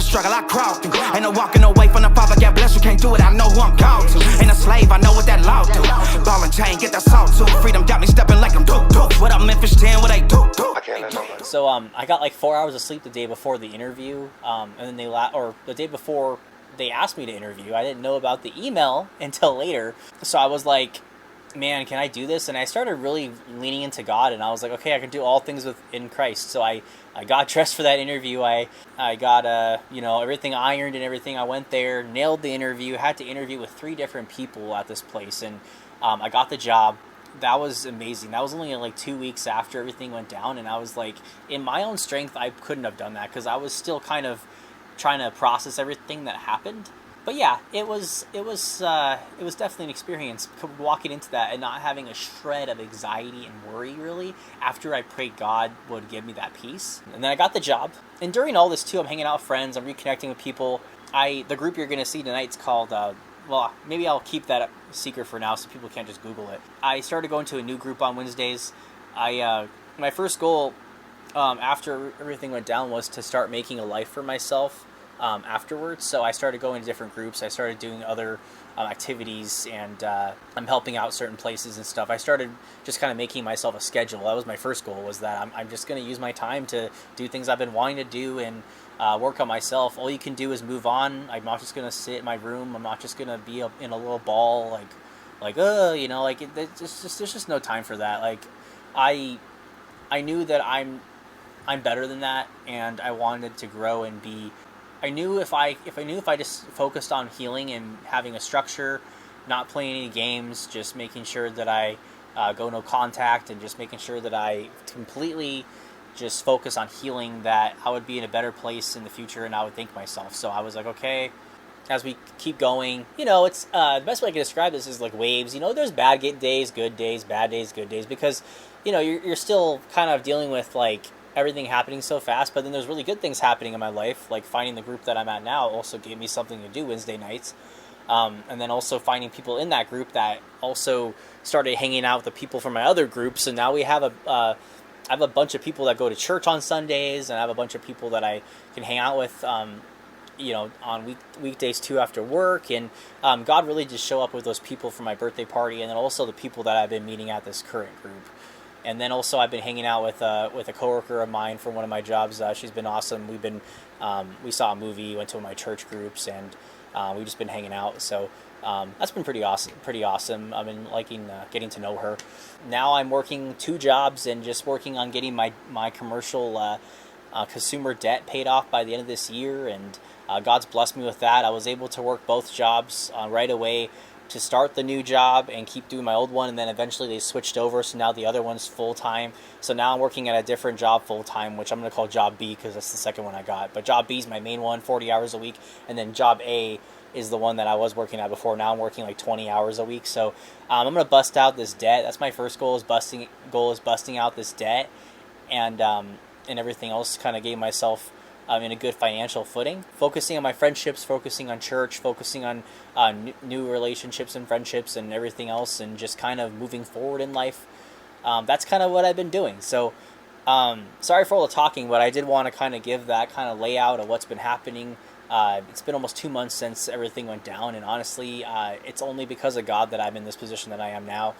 struggle I crawled through. Ain't no walking away from the Father, God bless you, can't do it, I know who I'm called to. Ain't a slave, I know what that law do. Ball and chain, get that salt too. Freedom got me stepping like I'm dope. What up, Memphis 10, what they do? So I got like 4 hours of sleep the day before the interview, and then the day before they asked me to interview. I didn't know about the email until later, so I was like, man, can I do this? And I started really leaning into God, and I was like, okay, I can do all things in Christ. So I got dressed for that interview. I got everything ironed and everything. I went there, nailed the interview, had to interview with 3 different people at this place, and I got the job. That was amazing. That was only like 2 weeks after everything went down, and I was like, in my own strength, I couldn't have done that because I was still kind of trying to process everything that happened. But yeah, it was definitely an experience walking into that and not having a shred of anxiety and worry really after I prayed God would give me that peace. And then I got the job. And during all this too, I'm hanging out with friends, I'm reconnecting with people. The group you're going to see tonight's called, well, maybe I'll keep that secret for now so people can't just Google it. I started going to a new group on Wednesdays. My first goal after everything went down was to start making a life for myself afterwards. So I started going to different groups. I started doing other activities, and I'm helping out certain places and stuff. I started just kind of making myself a schedule. That was my first goal, was that I'm just going to use my time to do things I've been wanting to do and work on myself. All you can do is move on. I'm not just going to sit in my room. I'm not just going to be in a little ball there's just no time for that. Like I knew that I'm better than that, and I wanted to grow and be. I knew if I just focused on healing and having a structure, not playing any games, just making sure that I go no contact, and just making sure that I completely just focus on healing, that I would be in a better place in the future, and I would thank myself. So I was like, okay, as we keep going, it's the best way I can describe this is like waves. There's bad days, good days, bad days, good days, because you're still kind of dealing with like everything happening so fast, but then there's really good things happening in my life, like finding the group that I'm at now also gave me something to do Wednesday nights, and then also finding people in that group that also started hanging out with the people from my other groups, and now we have I have a bunch of people that go to church on Sundays, and I have a bunch of people that I can hang out with on weekdays too after work, and God really just show up with those people for my birthday party, and then also the people that I've been meeting at this current group. And then also I've been hanging out with a coworker of mine from one of my jobs. She's been awesome. We saw a movie, went to one of my church groups, and we've just been hanging out. So that's been pretty awesome. I've been liking getting to know her. Now I'm working 2 jobs and just working on getting my commercial consumer debt paid off by the end of this year. And God's blessed me with that. I was able to work both jobs right away to start the new job and keep doing my old one, and then eventually they switched over, so now the other one's full-time. So now I'm working at a different job full-time, which I'm going to call Job B because that's the second one I got. But Job B is my main one, 40 hours a week, and then Job A is the one that I was working at before. Now I'm working like 20 hours a week. So I'm going to bust out this debt. That's my first goal, is busting out this debt, and everything else kind of gave myself in a good financial footing, focusing on my friendships, focusing on church, focusing on new relationships and friendships and everything else, and just kind of moving forward in life. That's kind of what I've been doing. So sorry for all the talking, but I did want to kind of give that kind of layout of what's been happening. It's been almost 2 months since everything went down, and honestly, it's only because of God that I'm in this position that I am now.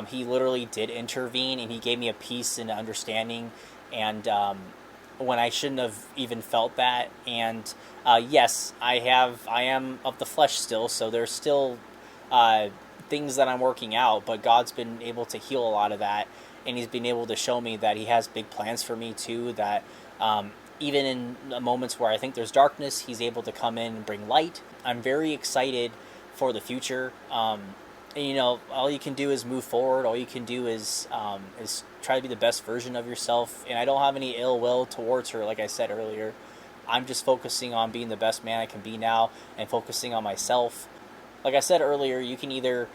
He literally did intervene, and he gave me a peace and understanding, and when I shouldn't have even felt that. And yes, I am of the flesh still, so there's still things that I'm working out, but God's been able to heal a lot of that, and he's been able to show me that he has big plans for me too, that even in moments where I think there's darkness, he's able to come in and bring light. I'm very excited for the future. And, all you can do is move forward. All you can do is try to be the best version of yourself. And I don't have any ill will towards her, like I said earlier. I'm just focusing on being the best man I can be now and focusing on myself. Like I said earlier, you can either,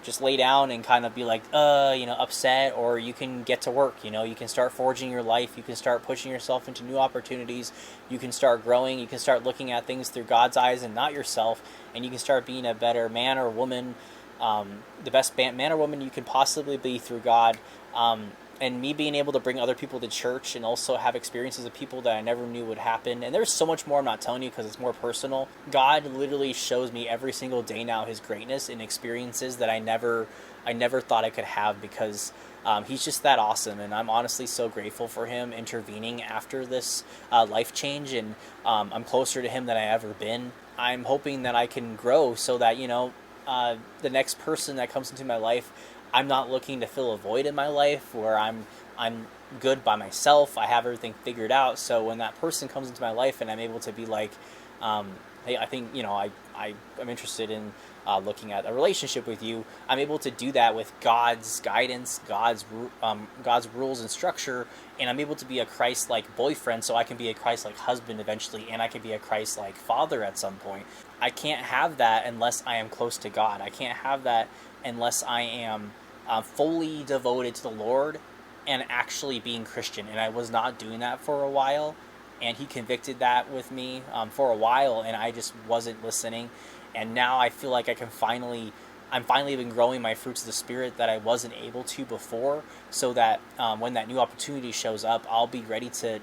just lay down and kind of be like, upset, or you can get to work. You can start forging your life. You can start pushing yourself into new opportunities. You can start growing. You can start looking at things through God's eyes and not yourself. And you can start being a better man or woman, the best man or woman you can possibly be through God. and me being able to bring other people to church and also have experiences of people that I never knew would happen. And there's so much more I'm not telling you because it's more personal. God literally shows me every single day now his greatness in experiences that I never thought I could have, because he's just that awesome. And I'm honestly so grateful for him intervening after this life change. And I'm closer to him than I ever been. I'm hoping that I can grow so that, the next person that comes into my life, I'm not looking to fill a void in my life where I'm good by myself. I have everything figured out. So when that person comes into my life and I'm able to be like, hey, I think, I'm interested in looking at a relationship with you, I'm able to do that with God's guidance, God's rules and structure, and I'm able to be a Christ-like boyfriend, so I can be a Christ-like husband eventually, and I can be a Christ-like father at some point. I can't have that unless I am close to God. I can't have that unless I am fully devoted to the Lord and actually being Christian. And I was not doing that for a while, and he convicted that with me for a while, and I just wasn't listening. And now I feel like I'm finally been growing my fruits of the Spirit that I wasn't able to before, so that when that new opportunity shows up, I'll be ready to,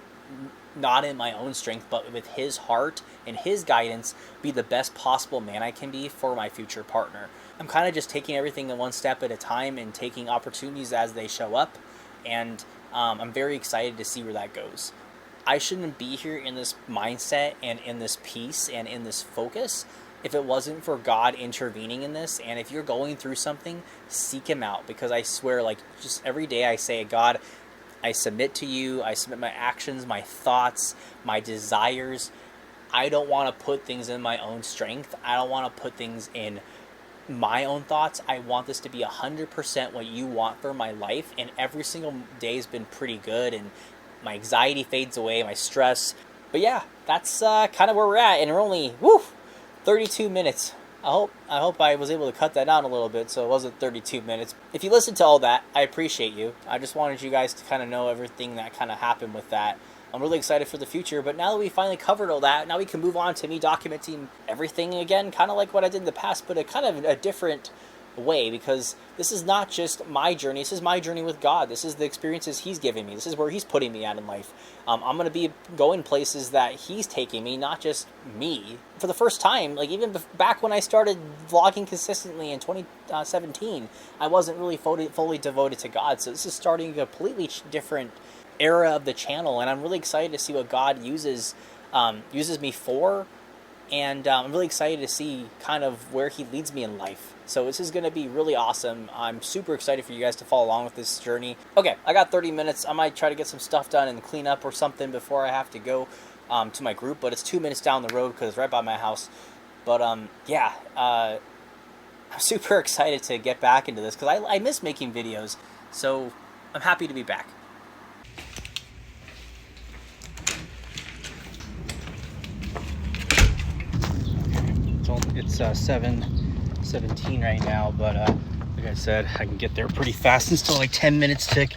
not in my own strength, but with his heart and his guidance, be the best possible man I can be for my future partner. I'm kind of just taking everything one step at a time and taking opportunities as they show up, and I'm very excited to see where that goes. I shouldn't be here in this mindset and in this peace and in this focus if it wasn't for God intervening in this. And if you're going through something, seek him out, because I swear, just every day I say, God, I submit to you. I submit my actions, my thoughts, my desires. I don't want to put things in my own strength. I don't want to put things in my own thoughts. I want this to be 100% what you want for my life. And every single day has been pretty good, and my anxiety fades away, my stress. But yeah, that's kind of where we're at. And we're only 32 minutes. I hope I was able to cut that down a little bit so it wasn't 32 minutes. If you listened to all that, I appreciate you. I just wanted you guys to kind of know everything that kind of happened with that. I'm really excited for the future, but now that we finally covered all that, now we can move on to me documenting everything again, kind of like what I did in the past, but a different way, because this is not just my journey. This is my journey with God. This is the experiences he's giving me. This is where he's putting me at in life. I'm going to be going places that he's taking me, not just me. For the first time, even back when I started vlogging consistently in 2017, I wasn't really fully devoted to God. So this is starting a completely different era of the channel, and I'm really excited to see what God uses me for. And I'm really excited to see kind of where he leads me in life. So this is going to be really awesome. I'm super excited for you guys to follow along with this journey. Okay, I got 30 minutes. I might try to get some stuff done and clean up or something before I have to go to my group. But it's 2 minutes down the road because it's right by my house. But I'm super excited to get back into this because I miss making videos. So I'm happy to be back. It's 7:17 right now, but like I said, I can get there pretty fast. It's still 10 minutes to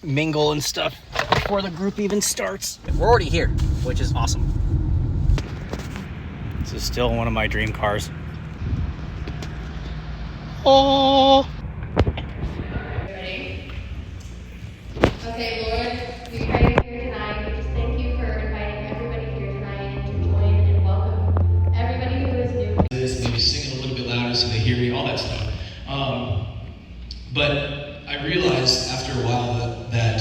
mingle and stuff before the group even starts. We're already here, which is awesome. This is still one of my dream cars. Oh! Ready? Okay, Lord, we pray here tonight. We just thank you for inviting everybody here tonight to join and welcome everybody who is new. Maybe sing it a little bit louder so they hear me, all that stuff. But I realized after a while that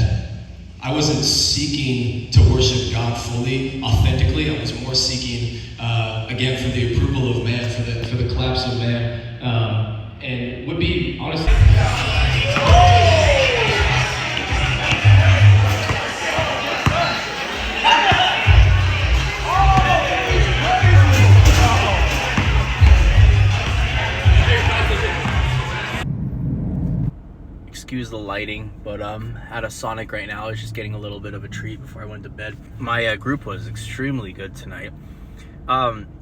I wasn't seeking to worship God fully, authentically. I was more seeking, again, for the approval of man, for the claps of man, and would be honestly. Excuse the lighting, but at a Sonic right now. I was just getting a little bit of a treat before I went to bed. My group was extremely good tonight.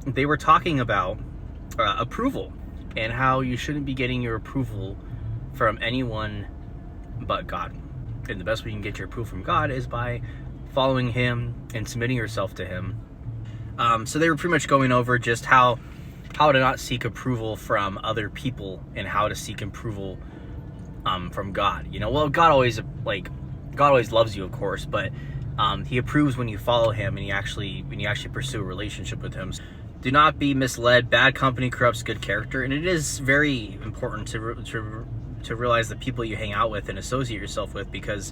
They were talking about approval and how you shouldn't be getting your approval from anyone but God. And the best way you can get your approval from God is by following him and submitting yourself to him. So they were pretty much going over just how to not seek approval from other people and how to seek approval from God. Well, God always like, God always loves you, of course, but he approves when you follow him and when you actually pursue a relationship with him. Do not be misled. Bad company corrupts good character, and it is very important to realize the people you hang out with and associate yourself with, because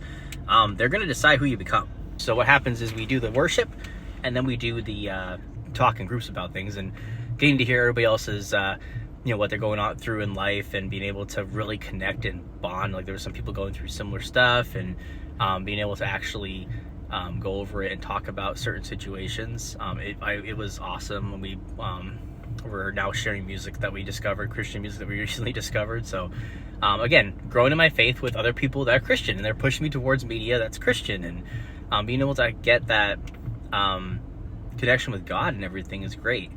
they're going to decide who you become. So what happens is we do the worship, and then we do the talk in groups about things, and getting to hear everybody else's what they're going on through in life, and being able to really connect and bond. Like, there were some people going through similar stuff, and being able to actually go over it and talk about certain situations. It was awesome. We're now sharing music that we discovered, Christian music that we recently discovered. So again, growing in my faith with other people that are Christian, and they're pushing me towards media that's Christian, and being able to get that connection with God and everything is great.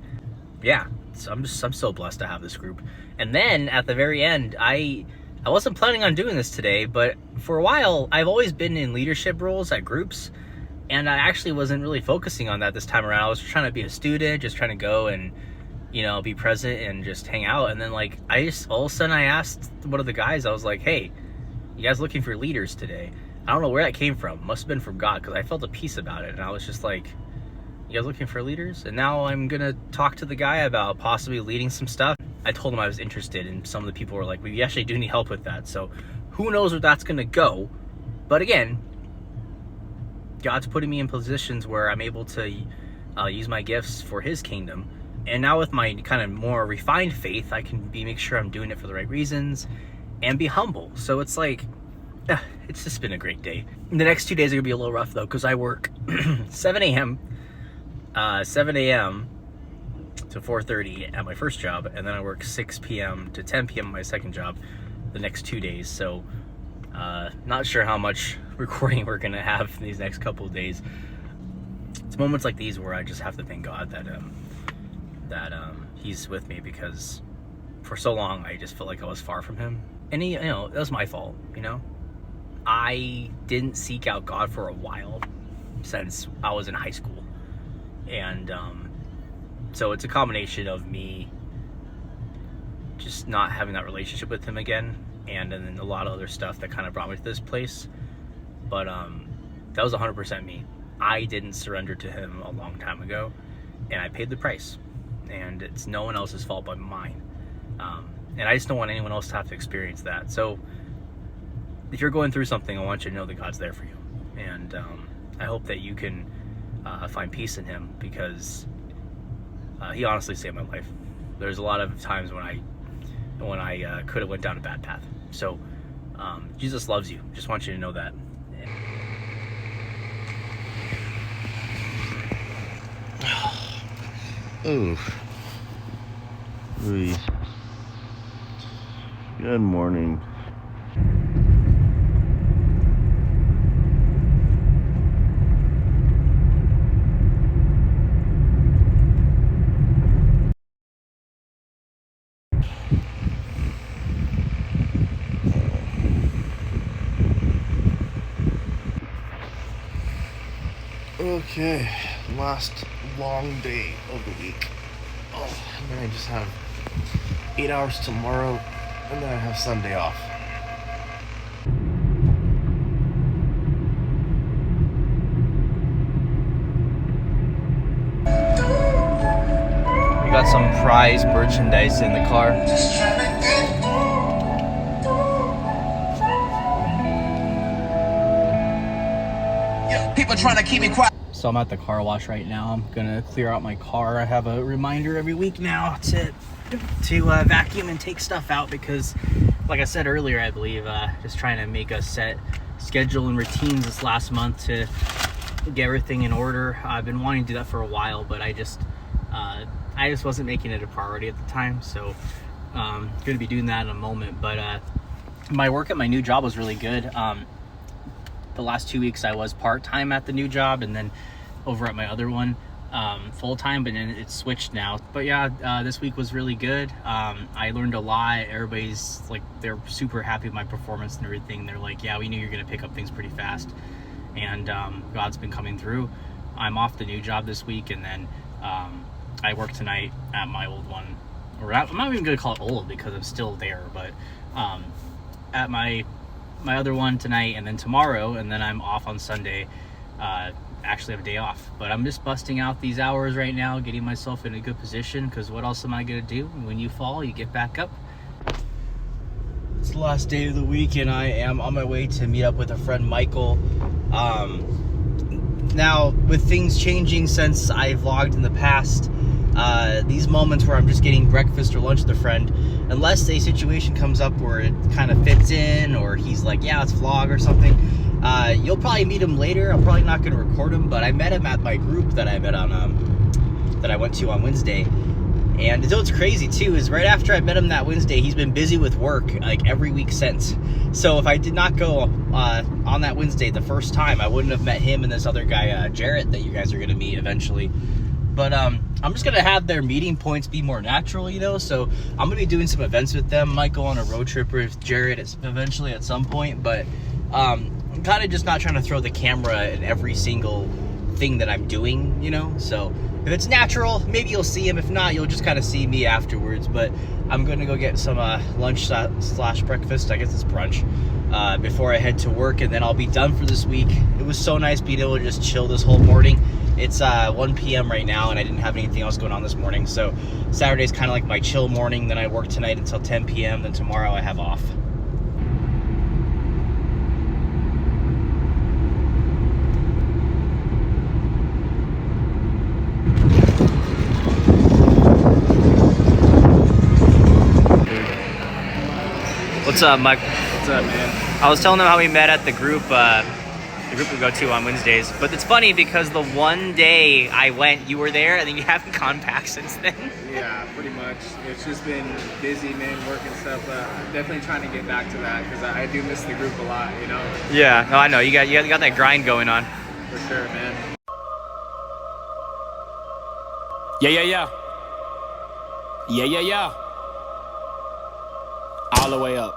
Yeah, so I'm so blessed to have this group. And then at the very end, I wasn't planning on doing this today, but for a while I've always been in leadership roles at groups, and I actually wasn't really focusing on that this time around. I was trying to be a student, just trying to go and be present and just hang out. And then all of a sudden I asked one of the guys, I was like, hey, you guys looking for leaders today? I don't know where that came from. Must have been from God, because I felt a peace about it, and I was just like, you guys looking for leaders? And now I'm gonna talk to the guy about possibly leading some stuff. I told him I was interested, and some of the people were like, we actually do need help with that. So who knows where that's gonna go? But again, God's putting me in positions where I'm able to use my gifts for his kingdom. And now with my kind of more refined faith, I can make sure I'm doing it for the right reasons and be humble. So it's like, it's just been a great day. The next 2 days are gonna be a little rough though, because I work 7 a.m. to 4:30 at my first job, and then I work 6 p.m. to 10 p.m. at my second job the next 2 days. So not sure how much recording we're gonna have these next couple of days. It's moments like these where I just have to thank God that he's with me, because for so long I just felt like I was far from him, and that was my fault. I didn't seek out God for a while, since I was in high school, and so it's a combination of me just not having that relationship with him again, and then a lot of other stuff that kind of brought me to this place. But that was 100% me. I didn't surrender to him a long time ago, and I paid the price, and it's no one else's fault but mine. And I just don't want anyone else to have to experience that. So if you're going through something, I want you to know that God's there for you, and I hope that you can find peace in him, because he honestly saved my life. There's a lot of times when I could have went down a bad path. So Jesus loves you. Just want you to know that. Ooh. Ooh. Good morning. Okay, last long day of the week. Oh, and then I just have 8 hours tomorrow, and then I have Sunday off. We got some prize merchandise in the car. People trying to keep me quiet. So I'm at the car wash right now. I'm gonna clear out my car. I have a reminder every week now to vacuum and take stuff out, because like I said earlier, I believe just trying to make a set schedule and routines this last month to get everything in order. I've been wanting to do that for a while, but I just wasn't making it a priority at the time. So gonna be doing that in a moment. But my work at my new job was really good. The last 2 weeks I was part-time at the new job, and then over at my other one full-time, but then it's switched now. But yeah, this week was really good. I learned a lot. Everybody's like, they're super happy with my performance and everything. They're like, yeah, we knew you're gonna pick up things pretty fast, and God's been coming through. I'm off the new job this week, and then I work tonight at my old one, or I'm not even gonna call it old because I'm still there, but at my my other one tonight, and then tomorrow, and then I'm off on Sunday. Actually have a day off, but I'm just busting out these hours right now, getting myself in a good position, because what else am I gonna do? When you fall, you get back up. It's the last day of the week, and I am on my way to meet up with a friend, Michael. Now, with things changing since I vlogged in the past, these moments where I'm just getting breakfast or lunch with a friend, unless a situation comes up where it kind of fits in, or he's like, yeah, let's vlog or something, you'll probably meet him later. I'm probably not going to record him, but I met him at my group that I met on, that I went to on Wednesday. And what's crazy too is right after I met him that Wednesday, he's been busy with work like every week since. So if I did not go on that Wednesday the first time, I wouldn't have met him and this other guy, Jarrett, that you guys are going to meet eventually. But I'm just going to have their meeting points be more natural, you know? So I'm going to be doing some events with them. Might go on a road trip with Jarrett eventually at some point. But I'm kind of just not trying to throw the camera in every single thing that I'm doing, you know? So if it's natural, maybe you'll see him. If not, you'll just kind of see me afterwards. But I'm going to go get some lunch slash breakfast. I guess it's brunch. Before I head to work, and then I'll be done for this week. It was so nice being able to just chill this whole morning. It's 1 p.m. right now, and I didn't have anything else going on this morning. So Saturday's kind of like my chill morning. Then I work tonight until 10 p.m. Then tomorrow I have off. What's up, Mike? What's up, man? I was telling them how we met at the group we go to on Wednesdays. But it's funny because the one day I went, you were there, and then you haven't gone back since then. Yeah, pretty much. It's just been busy, man, work and stuff. But I'm definitely trying to get back to that because I do miss the group a lot, you know? Yeah, no, I know. You got that grind going on. For sure, man. Yeah. All the way up.